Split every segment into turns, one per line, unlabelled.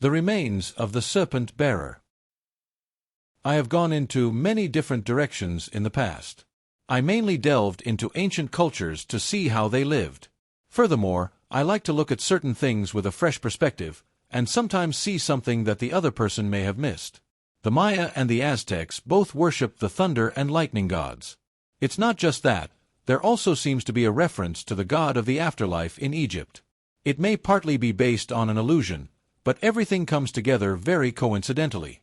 The remains of the Serpent Bearer. I have gone into many different directions in the past. I mainly delved into ancient cultures to see how they lived. Furthermore, I like to look at certain things with a fresh perspective, and sometimes see something that the other person may have missed. The Maya and the Aztecs both worshipped the thunder and lightning gods. It's not just that, there also seems to be a reference to the god of the afterlife in Egypt. It may partly be based on an illusion, but everything comes together very coincidentally.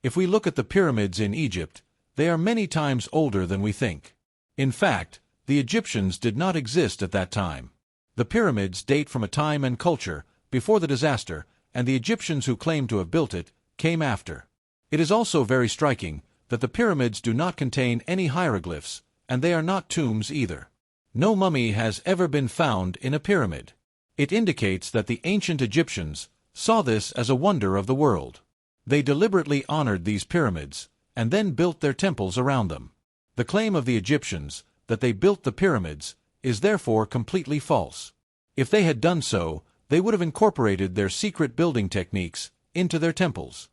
If we look at the pyramids in Egypt, they are many times older than we think. In fact, the Egyptians did not exist at that time. The pyramids date from a time and culture before the disaster, and the Egyptians who claim to have built it came after. It is also very striking that the pyramids do not contain any hieroglyphs, and they are not tombs either. No mummy has ever been found in a pyramid. It indicates that the ancient Egyptians saw this as a wonder of the world. They deliberately honored these pyramids, and then built their temples around them. The claim of the Egyptians, that they built the pyramids, is therefore completely false. If they had done so, they would have incorporated their secret building techniques into their temples.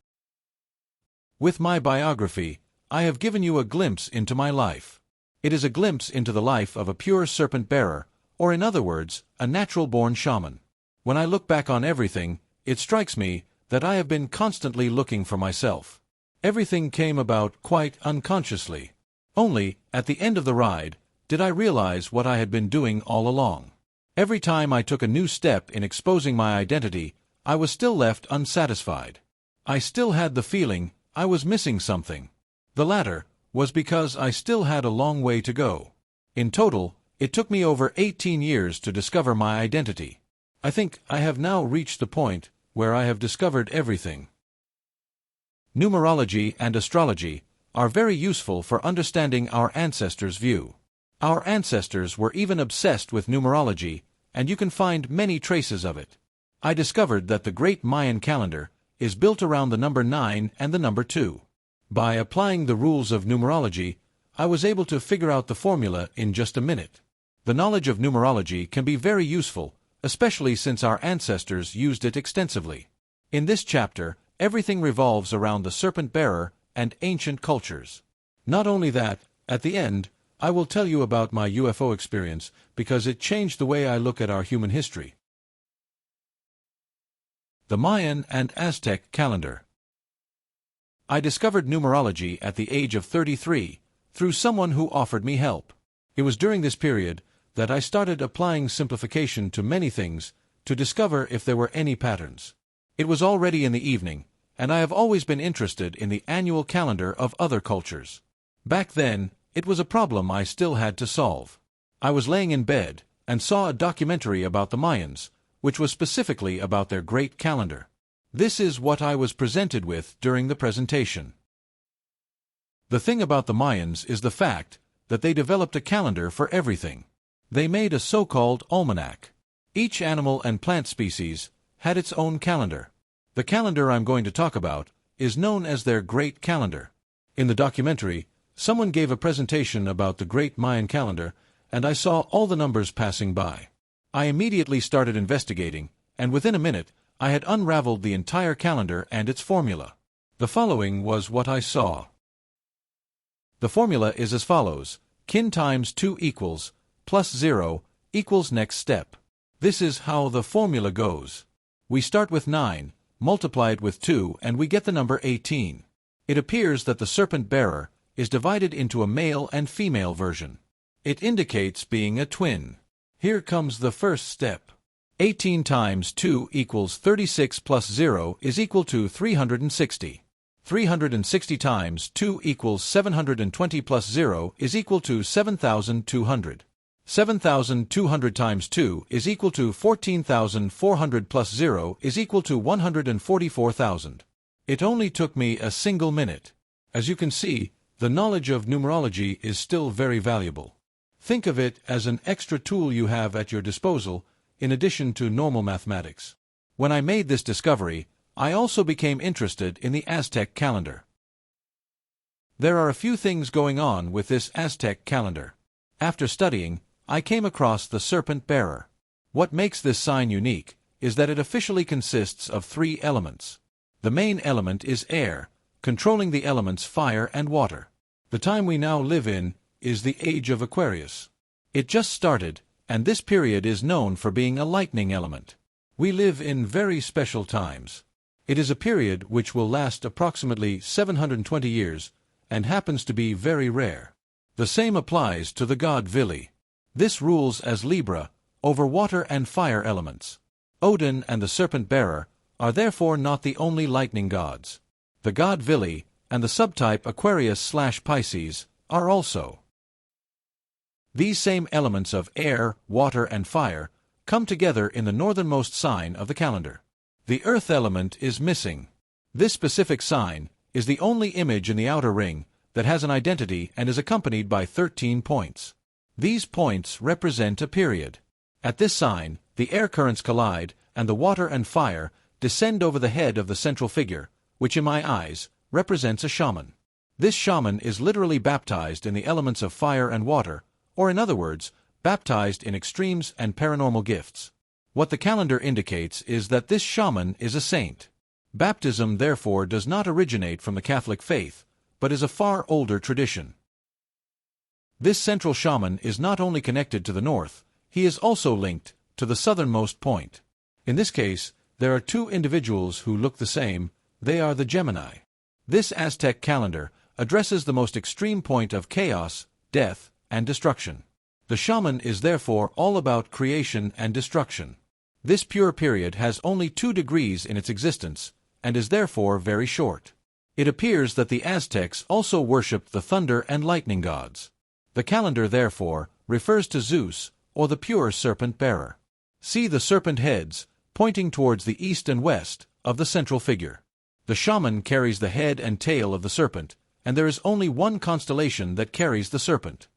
With my biography, I have given you a glimpse into my life. It is a glimpse into the life of a pure serpent bearer, or in other words, a natural-born shaman. When I look back on everything, it strikes me that I have been constantly looking for myself. Everything came about quite unconsciously. Only, at the end of the ride, did I realize what I had been doing all along. Every time I took a new step in exposing my identity, I was still left unsatisfied. I still had the feeling I was missing something. The latter was because I still had a long way to go. In total, it took me over 18 years to discover my identity. I think I have now reached the point where I have discovered everything. Numerology and astrology are very useful for understanding our ancestors' view. Our ancestors were even obsessed with numerology, and you can find many traces of it. I discovered that the great Mayan calendar is built around the number 9 and the number 2. By applying the rules of numerology, I was able to figure out the formula in just a minute. The knowledge of numerology can be very useful, especially since our ancestors used it extensively. In this chapter, everything revolves around the Serpent Bearer and ancient cultures. Not only that, at the end, I will tell you about my UFO experience because it changed the way I look at our human history. The Mayan and Aztec calendar. I discovered numerology at the age of 33 through someone who offered me help. It was during this period that I started applying simplification to many things to discover if there were any patterns. It was already in the evening, and I have always been interested in the annual calendar of other cultures. Back then, it was a problem I still had to solve. I was laying in bed and saw a documentary about the Mayans, which was specifically about their great calendar. This is what I was presented with during the presentation. The thing about the Mayans is the fact that they developed a calendar for everything. They made a so-called almanac. Each animal and plant species had its own calendar. The calendar I'm going to talk about is known as their Great Calendar. In the documentary, someone gave a presentation about the Great Mayan Calendar, and I saw all the numbers passing by. I immediately started investigating, and within a minute, I had unraveled the entire calendar and its formula. The following was what I saw. The formula is as follows: kin times 2 equals, plus 0, equals next step. This is how the formula goes. We start with 9, multiply it with 2, and we get the number 18. It appears that the Serpent Bearer is divided into a male and female version. It indicates being a twin. Here comes the first step. 18 times 2 equals 36 plus 0 is equal to 360. 360 times 2 equals 720 plus 0 is equal to 7,200. 7,200 times 2 is equal to 14,400 plus 0 is equal to 144,000. It only took me a single minute. As you can see, the knowledge of numerology is still very valuable. Think of it as an extra tool you have at your disposal in addition to normal mathematics. When I made this discovery, I also became interested in the Aztec calendar. There are a few things going on with this Aztec calendar. After studying, I came across the Serpent Bearer. What makes this sign unique is that it officially consists of three elements. The main element is air, controlling the elements fire and water. The time we now live in is the Age of Aquarius. It just started, and this period is known for being a lightning element. We live in very special times. It is a period which will last approximately 720 years and happens to be very rare. The same applies to the god Vili. This rules as Libra over water and fire elements. Odin and the Serpent Bearer are therefore not the only lightning gods. The god Vili and the subtype Aquarius/Pisces are also. These same elements of air, water, and fire come together in the northernmost sign of the calendar. The earth element is missing. This specific sign is the only image in the outer ring that has an identity and is accompanied by 13 points. These points represent a period. At this sign, the air currents collide, and the water and fire descend over the head of the central figure, which in my eyes represents a shaman. This shaman is literally baptized in the elements of fire and water, or in other words, baptized in extremes and paranormal gifts. What the calendar indicates is that this shaman is a saint. Baptism, therefore, does not originate from the Catholic faith, but is a far older tradition. This central shaman is not only connected to the north, he is also linked to the southernmost point. In this case, there are two individuals who look the same. They are the Gemini. This Aztec calendar addresses the most extreme point of chaos, death, and destruction. The shaman is therefore all about creation and destruction. This pure period has only 2 degrees in its existence, and is therefore very short. It appears that the Aztecs also worshipped the thunder and lightning gods. The calendar, therefore, refers to Zeus, or the pure Serpent Bearer. See the serpent heads, pointing towards the east and west, of the central figure. The shaman carries the head and tail of the serpent, and there is only one constellation that carries the serpent.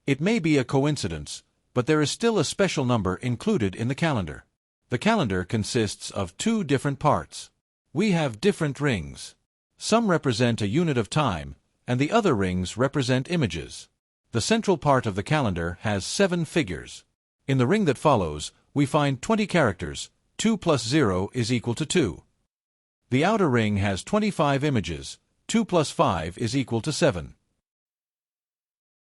It may be a coincidence, but there is still a special number included in the calendar. The calendar consists of 2 different parts. We have different rings. Some represent a unit of time, and the other rings represent images. The central part of the calendar has 7 figures. In the ring that follows, we find 20 characters. 2 plus 0 is equal to 2. The outer ring has 25 images. 2 plus 5 is equal to 7.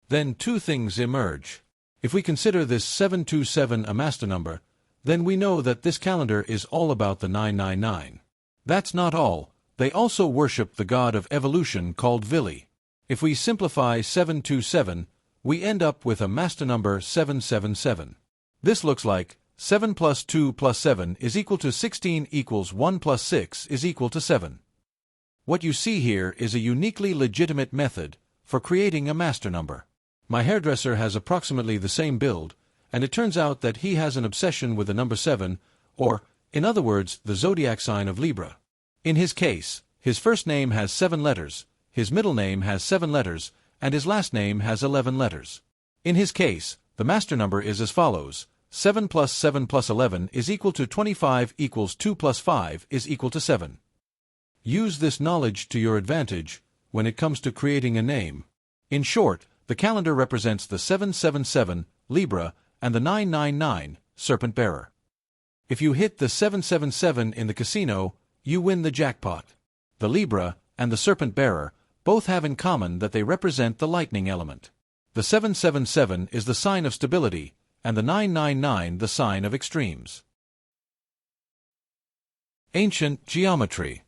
Then 2 things emerge. If we consider this 727 a master number, then we know that this calendar is all about the 999. That's not all. They also worship the god of evolution called Vili. If we simplify 727, we end up with a master number 777. This looks like 7 plus 2 plus 7 is equal to 16 equals 1 plus 6 is equal to 7. What you see here is a uniquely legitimate method for creating a master number. My hairdresser has approximately the same build, and it turns out that he has an obsession with the number 7, or, in other words, the zodiac sign of Libra. In his case, his first name has 7 letters, his middle name has 7 letters, and his last name has 11 letters. In his case, the master number is as follows: 7 plus 7 plus 11 is equal to 25 equals 2 plus 5 is equal to 7. Use this knowledge to your advantage when it comes to creating a name. In short, the calendar represents the 777, Libra, and the 999, Serpent Bearer. If you hit the 777 in the casino, you win the jackpot. The Libra and the Serpent Bearer both have in common that they represent the lightning element. The 777 is the sign of stability, and the 999 the sign of extremes. Ancient geometry.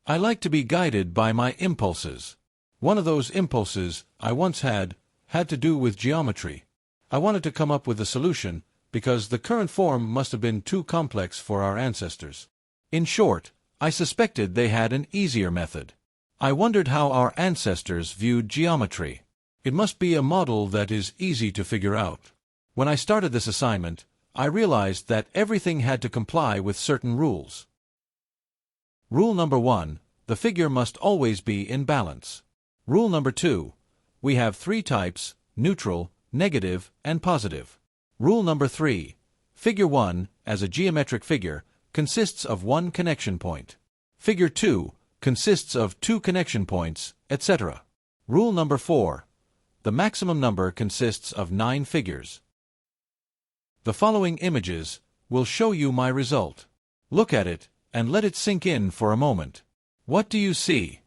I like to be guided by my impulses. One of those impulses I once had to do with geometry. I wanted to come up with a solution because the current form must have been too complex for our ancestors. In short, I suspected they had an easier method. I wondered how our ancestors viewed geometry. It must be a model that is easy to figure out. When I started this assignment, I realized that everything had to comply with certain rules. Rule number 1, the figure must always be in balance. Rule number 2, we have 3 types: neutral, negative, and positive. Rule number 3, figure 1, as a geometric figure, consists of 1 connection point. Figure 2 consists of 2 connection points, etc. Rule number 4, the maximum number consists of 9 figures. The following images will show you my result. Look at it, and let it sink in for a moment. What do you see?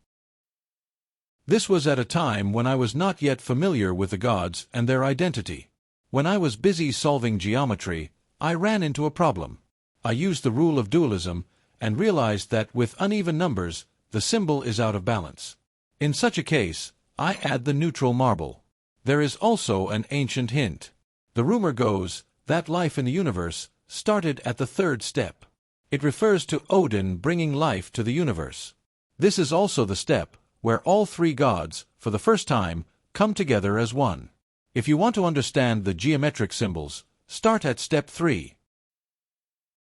This was at a time when I was not yet familiar with the gods and their identity. When I was busy solving geometry, I ran into a problem. I used the rule of dualism, and realized that with uneven numbers, the symbol is out of balance. In such a case, I add the neutral marble. There is also an ancient hint. The rumor goes that life in the universe started at the third step. It refers to Odin bringing life to the universe. This is also the step where all three gods, for the first time, come together as one. If you want to understand the geometric symbols, start at step 3.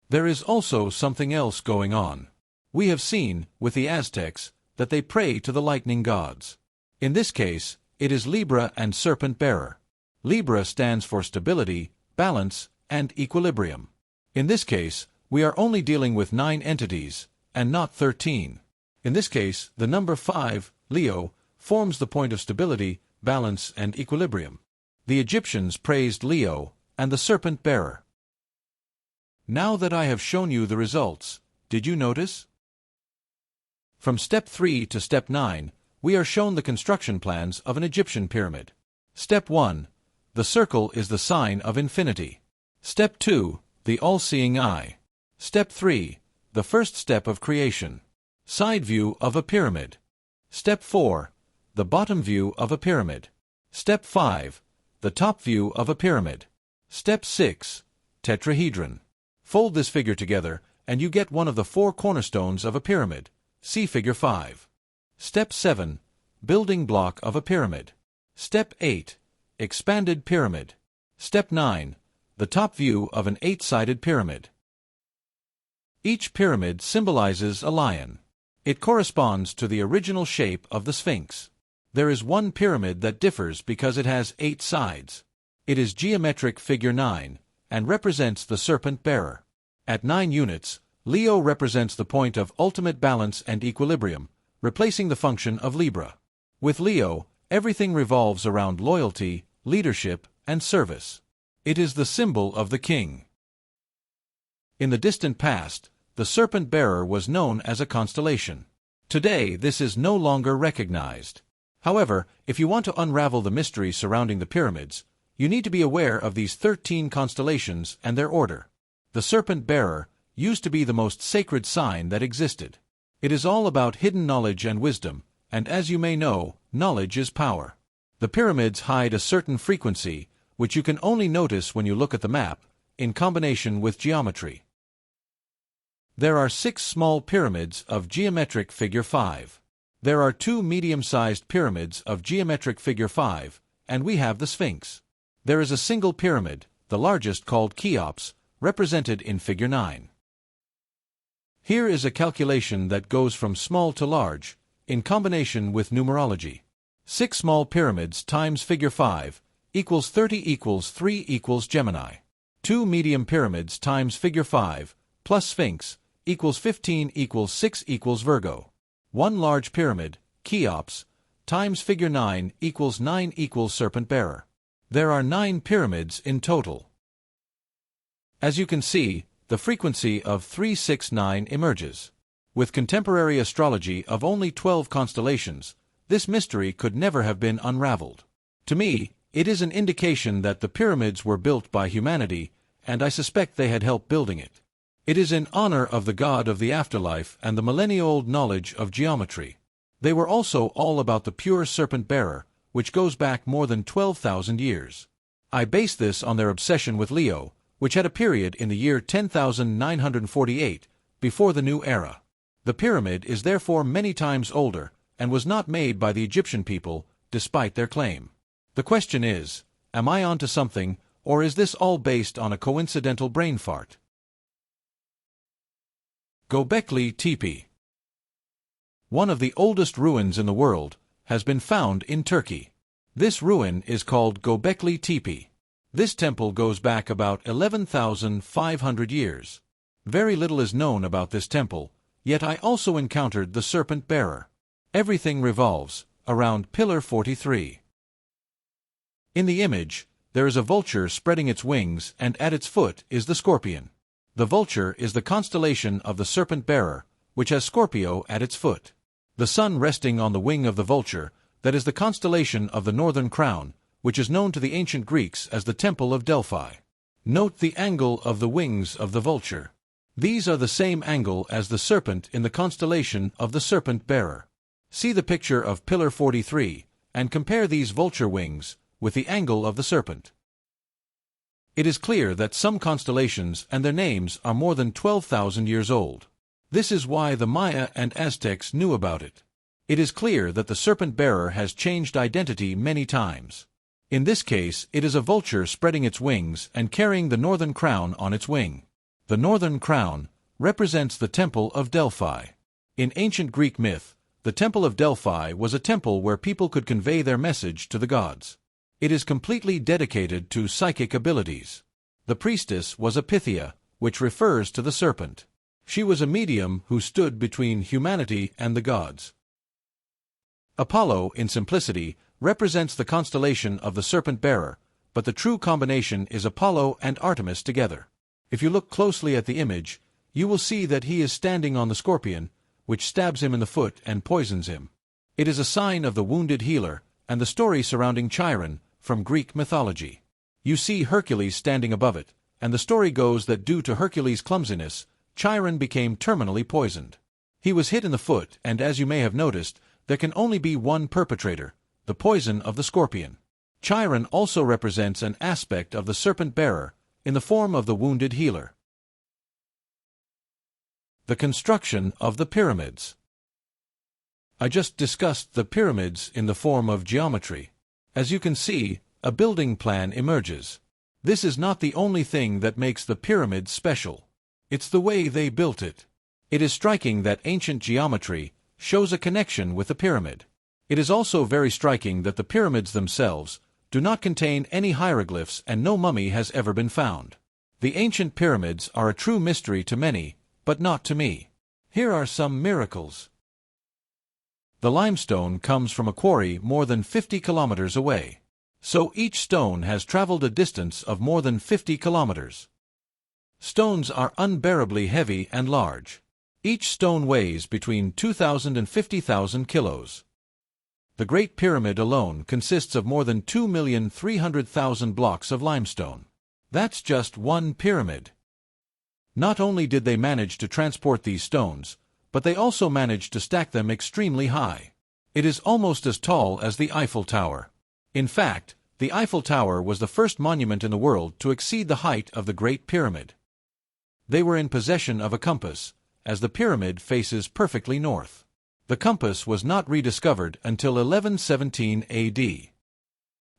There is also something else going on. We have seen, with the Aztecs, that they pray to the lightning gods. In this case, it is Libra and Serpent Bearer. Libra stands for stability, balance, and equilibrium. In this case, we are only dealing with 9 entities, and not 13. In this case, the number 5, Leo, forms the point of stability, balance, and equilibrium. The Egyptians praised Leo and the Serpent Bearer. Now that I have shown you the results, did you notice? From step 3 to step 9, we are shown the construction plans of an Egyptian pyramid. Step 1. The circle is the sign of infinity. Step 2. The all-seeing eye. Step 3. The first step of creation. Side view of a pyramid. Step 4. The bottom view of a pyramid. Step 5. The top view of a pyramid. Step 6. Tetrahedron. Fold this figure together, and you get one of the 4 cornerstones of a pyramid. See Figure 5. Step 7. Building block of a pyramid. Step 8. Expanded pyramid. Step 9. The top view of an 8-sided pyramid. Each pyramid symbolizes a lion. It corresponds to the original shape of the Sphinx. There is one pyramid that differs because it has 8 sides. It is geometric figure 9, and represents the Serpent Bearer. At 9 units, Leo represents the point of ultimate balance and equilibrium, replacing the function of Libra. With Leo, everything revolves around loyalty, leadership, and service. It is the symbol of the king. In the distant past, the Serpent Bearer was known as a constellation. Today, this is no longer recognized. However, if you want to unravel the mystery surrounding the pyramids, you need to be aware of these 13 constellations and their order. The Serpent Bearer used to be the most sacred sign that existed. It is all about hidden knowledge and wisdom, and as you may know, knowledge is power. The pyramids hide a certain frequency, which you can only notice when you look at the map, in combination with geometry. There are 6 small pyramids of geometric figure 5. There are 2 medium-sized pyramids of geometric figure 5, and we have the Sphinx. There is a single pyramid, the largest called Cheops, represented in figure 9. Here is a calculation that goes from small to large, in combination with numerology. 6 small pyramids times figure 5 equals 30 equals 3 equals Gemini. 2 medium pyramids times figure 5 plus Sphinx equals 15 equals 6 equals Virgo. 1 large pyramid, Cheops, times figure 9 equals 9 equals Serpent Bearer. There are 9 pyramids in total. As you can see, the frequency of 369 emerges. With contemporary astrology of only 12 constellations, this mystery could never have been unraveled. To me, it is an indication that the pyramids were built by humanity, and I suspect they had help building it. It is in honor of the god of the afterlife and the millennia-old knowledge of geometry. They were also all about the pure Serpent Bearer, which goes back more than 12,000 years. I base this on their obsession with Leo, which had a period in the year 10,948, before the new era. The pyramid is therefore many times older, and was not made by the Egyptian people, despite their claim. The question is, am I onto something, or is this all based on a coincidental brain fart? Gobekli Tepe. One of the oldest ruins in the world has been found in Turkey. This ruin is called Gobekli Tepe. This temple goes back about 11,500 years. Very little is known about this temple, yet I also encountered the Serpent Bearer. Everything revolves around Pillar 43. In the image, there is a vulture spreading its wings, and at its foot is the scorpion. The vulture is the constellation of the Serpent Bearer, which has Scorpio at its foot. The sun resting on the wing of the vulture, that is the constellation of the Northern Crown, which is known to the ancient Greeks as the Temple of Delphi. Note the angle of the wings of the vulture. These are the same angle as the serpent in the constellation of the Serpent Bearer. See the picture of Pillar 43, and compare these vulture wings with the angle of the serpent. It is clear that some constellations and their names are more than 12,000 years old. This is why the Maya and Aztecs knew about it. It is clear that the Serpent Bearer has changed identity many times. In this case, it is a vulture spreading its wings and carrying the Northern Crown on its wing. The Northern Crown represents the Temple of Delphi. In ancient Greek myth, the Temple of Delphi was a temple where people could convey their message to the gods. It is completely dedicated to psychic abilities. The priestess was a Pythia, which refers to the serpent. She was a medium who stood between humanity and the gods. Apollo, in simplicity, represents the constellation of the Serpent Bearer, but the true combination is Apollo and Artemis together. If you look closely at the image, you will see that he is standing on the scorpion, which stabs him in the foot and poisons him. It is a sign of the wounded healer, and the story surrounding Chiron, from Greek mythology. You see Hercules standing above it, and the story goes that due to Hercules' clumsiness, Chiron became terminally poisoned. He was hit in the foot, and as you may have noticed, there can only be one perpetrator, the poison of the scorpion. Chiron also represents an aspect of the Serpent Bearer, in the form of the wounded healer. The construction of the pyramids. I just discussed the pyramids in the form of geometry. As you can see, a building plan emerges. This is not the only thing that makes the pyramids special. It's the way they built it. It is striking that ancient geometry shows a connection with the pyramid. It is also very striking that the pyramids themselves do not contain any hieroglyphs and no mummy has ever been found. The ancient pyramids are a true mystery to many, but not to me. Here are some miracles. The limestone comes from a quarry more than 50 kilometers away. So each stone has traveled a distance of more than 50 kilometers. Stones are unbearably heavy and large. Each stone weighs between 2,000 and 50,000 kilos. The Great Pyramid alone consists of more than 2,300,000 blocks of limestone. That's just one pyramid. Not only did they manage to transport these stones, but they also managed to stack them extremely high. It is almost as tall as the Eiffel Tower. In fact, the Eiffel Tower was the first monument in the world to exceed the height of the Great Pyramid. They were in possession of a compass, as the pyramid faces perfectly north. The compass was not rediscovered until 1117 AD.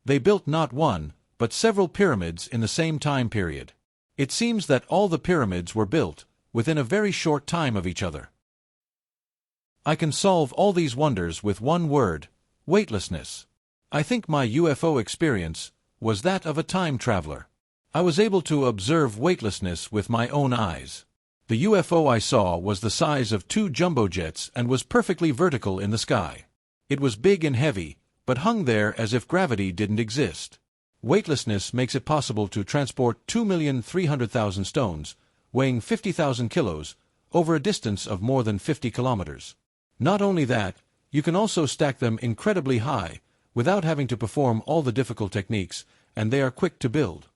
They built not one, but several pyramids in the same time period. It seems that all the pyramids were built within a very short time of each other. I can solve all these wonders with one word: weightlessness. I think my UFO experience was that of a time traveler. I was able to observe weightlessness with my own eyes. The UFO I saw was the size of 2 jumbo jets and was perfectly vertical in the sky. It was big and heavy, but hung there as if gravity didn't exist. Weightlessness makes it possible to transport 2,300,000 stones, weighing 50,000 kilos, over a distance of more than 50 kilometers. Not only that, you can also stack them incredibly high, without having to perform all the difficult techniques, and they are quick to build.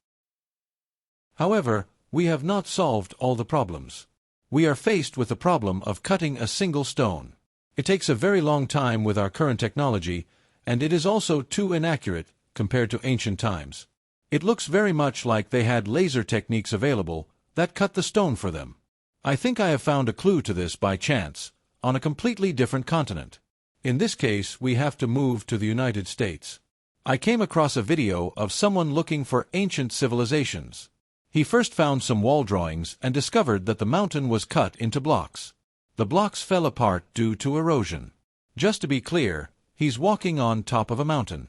However, we have not solved all the problems. We are faced with the problem of cutting a single stone. It takes a very long time with our current technology, and it is also too inaccurate compared to ancient times. It looks very much like they had laser techniques available that cut the stone for them. I think I have found a clue to this by chance, on a completely different continent. In this case, we have to move to the United States. I came across a video of someone looking for ancient civilizations. He first found some wall drawings and discovered that the mountain was cut into blocks. The blocks fell apart due to erosion. Just to be clear, he's walking on top of a mountain.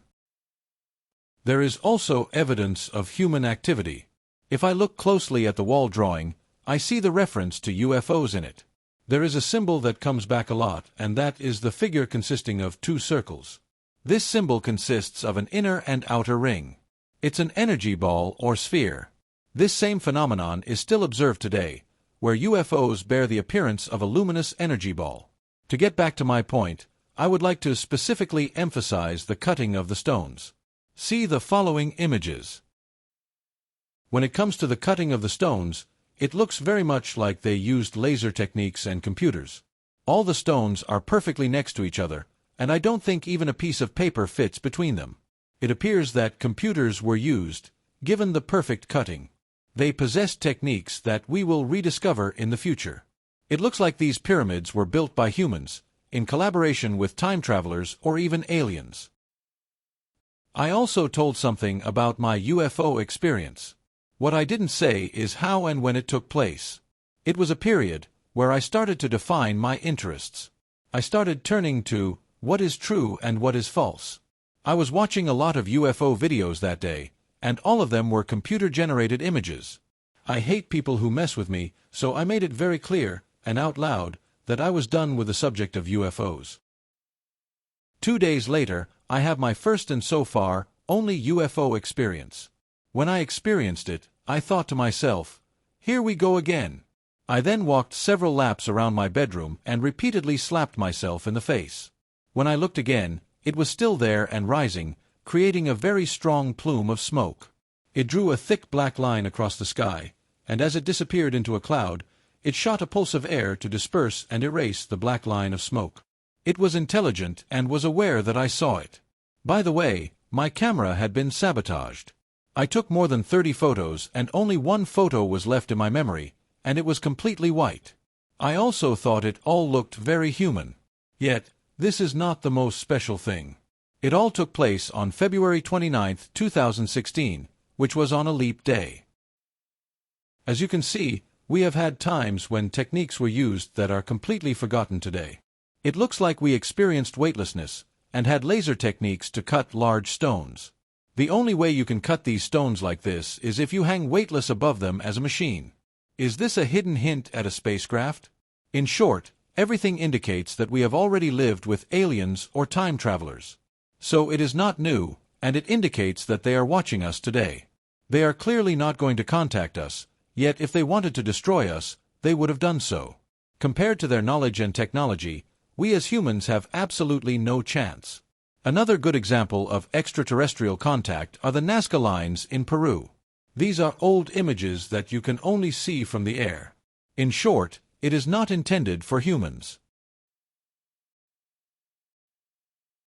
There is also evidence of human activity. If I look closely at the wall drawing, I see the reference to UFOs in it. There is a symbol that comes back a lot, and that is the figure consisting of 2 circles. This symbol consists of an inner and outer ring. It's an energy ball or sphere. This same phenomenon is still observed today, where UFOs bear the appearance of a luminous energy ball. To get back to my point, I would like to specifically emphasize the cutting of the stones. See the following images. When it comes to the cutting of the stones, it looks very much like they used laser techniques and computers. All the stones are perfectly next to each other, and I don't think even a piece of paper fits between them. It appears that computers were used, given the perfect cutting. They possessed techniques that we will rediscover in the future. It looks like these pyramids were built by humans, in collaboration with time travelers or even aliens. I also told something about my UFO experience. What I didn't say is how and when it took place. It was a period where I started to define my interests. I started turning to what is true and what is false. I was watching a lot of UFO videos that day, and all of them were computer-generated images. I hate people who mess with me, so I made it very clear, and out loud, that I was done with the subject of UFOs. 2 days later, I have my first and so far, only UFO experience. When I experienced it, I thought to myself, here we go again. I then walked several laps around my bedroom and repeatedly slapped myself in the face. When I looked again, it was still there and rising, creating a very strong plume of smoke. It drew a thick black line across the sky, and as it disappeared into a cloud, it shot a pulse of air to disperse and erase the black line of smoke. It was intelligent and was aware that I saw it. By the way, my camera had been sabotaged. I took more than 30 photos and only one photo was left in my memory, and it was completely white. I also thought it all looked very human. Yet, this is not the most special thing. It all took place on February 29, 2016, which was on a leap day. As you can see, we have had times when techniques were used that are completely forgotten today. It looks like we experienced weightlessness, and had laser techniques to cut large stones. The only way you can cut these stones like this is if you hang weightless above them as a machine. Is this a hidden hint at a spacecraft? In short, everything indicates that we have already lived with aliens or time travelers. So it is not new, and it indicates that they are watching us today. They are clearly not going to contact us, yet if they wanted to destroy us, they would have done so. Compared to their knowledge and technology, we as humans have absolutely no chance. Another good example of extraterrestrial contact are the Nazca lines in Peru. These are old images that you can only see from the air. In short, it is not intended for humans.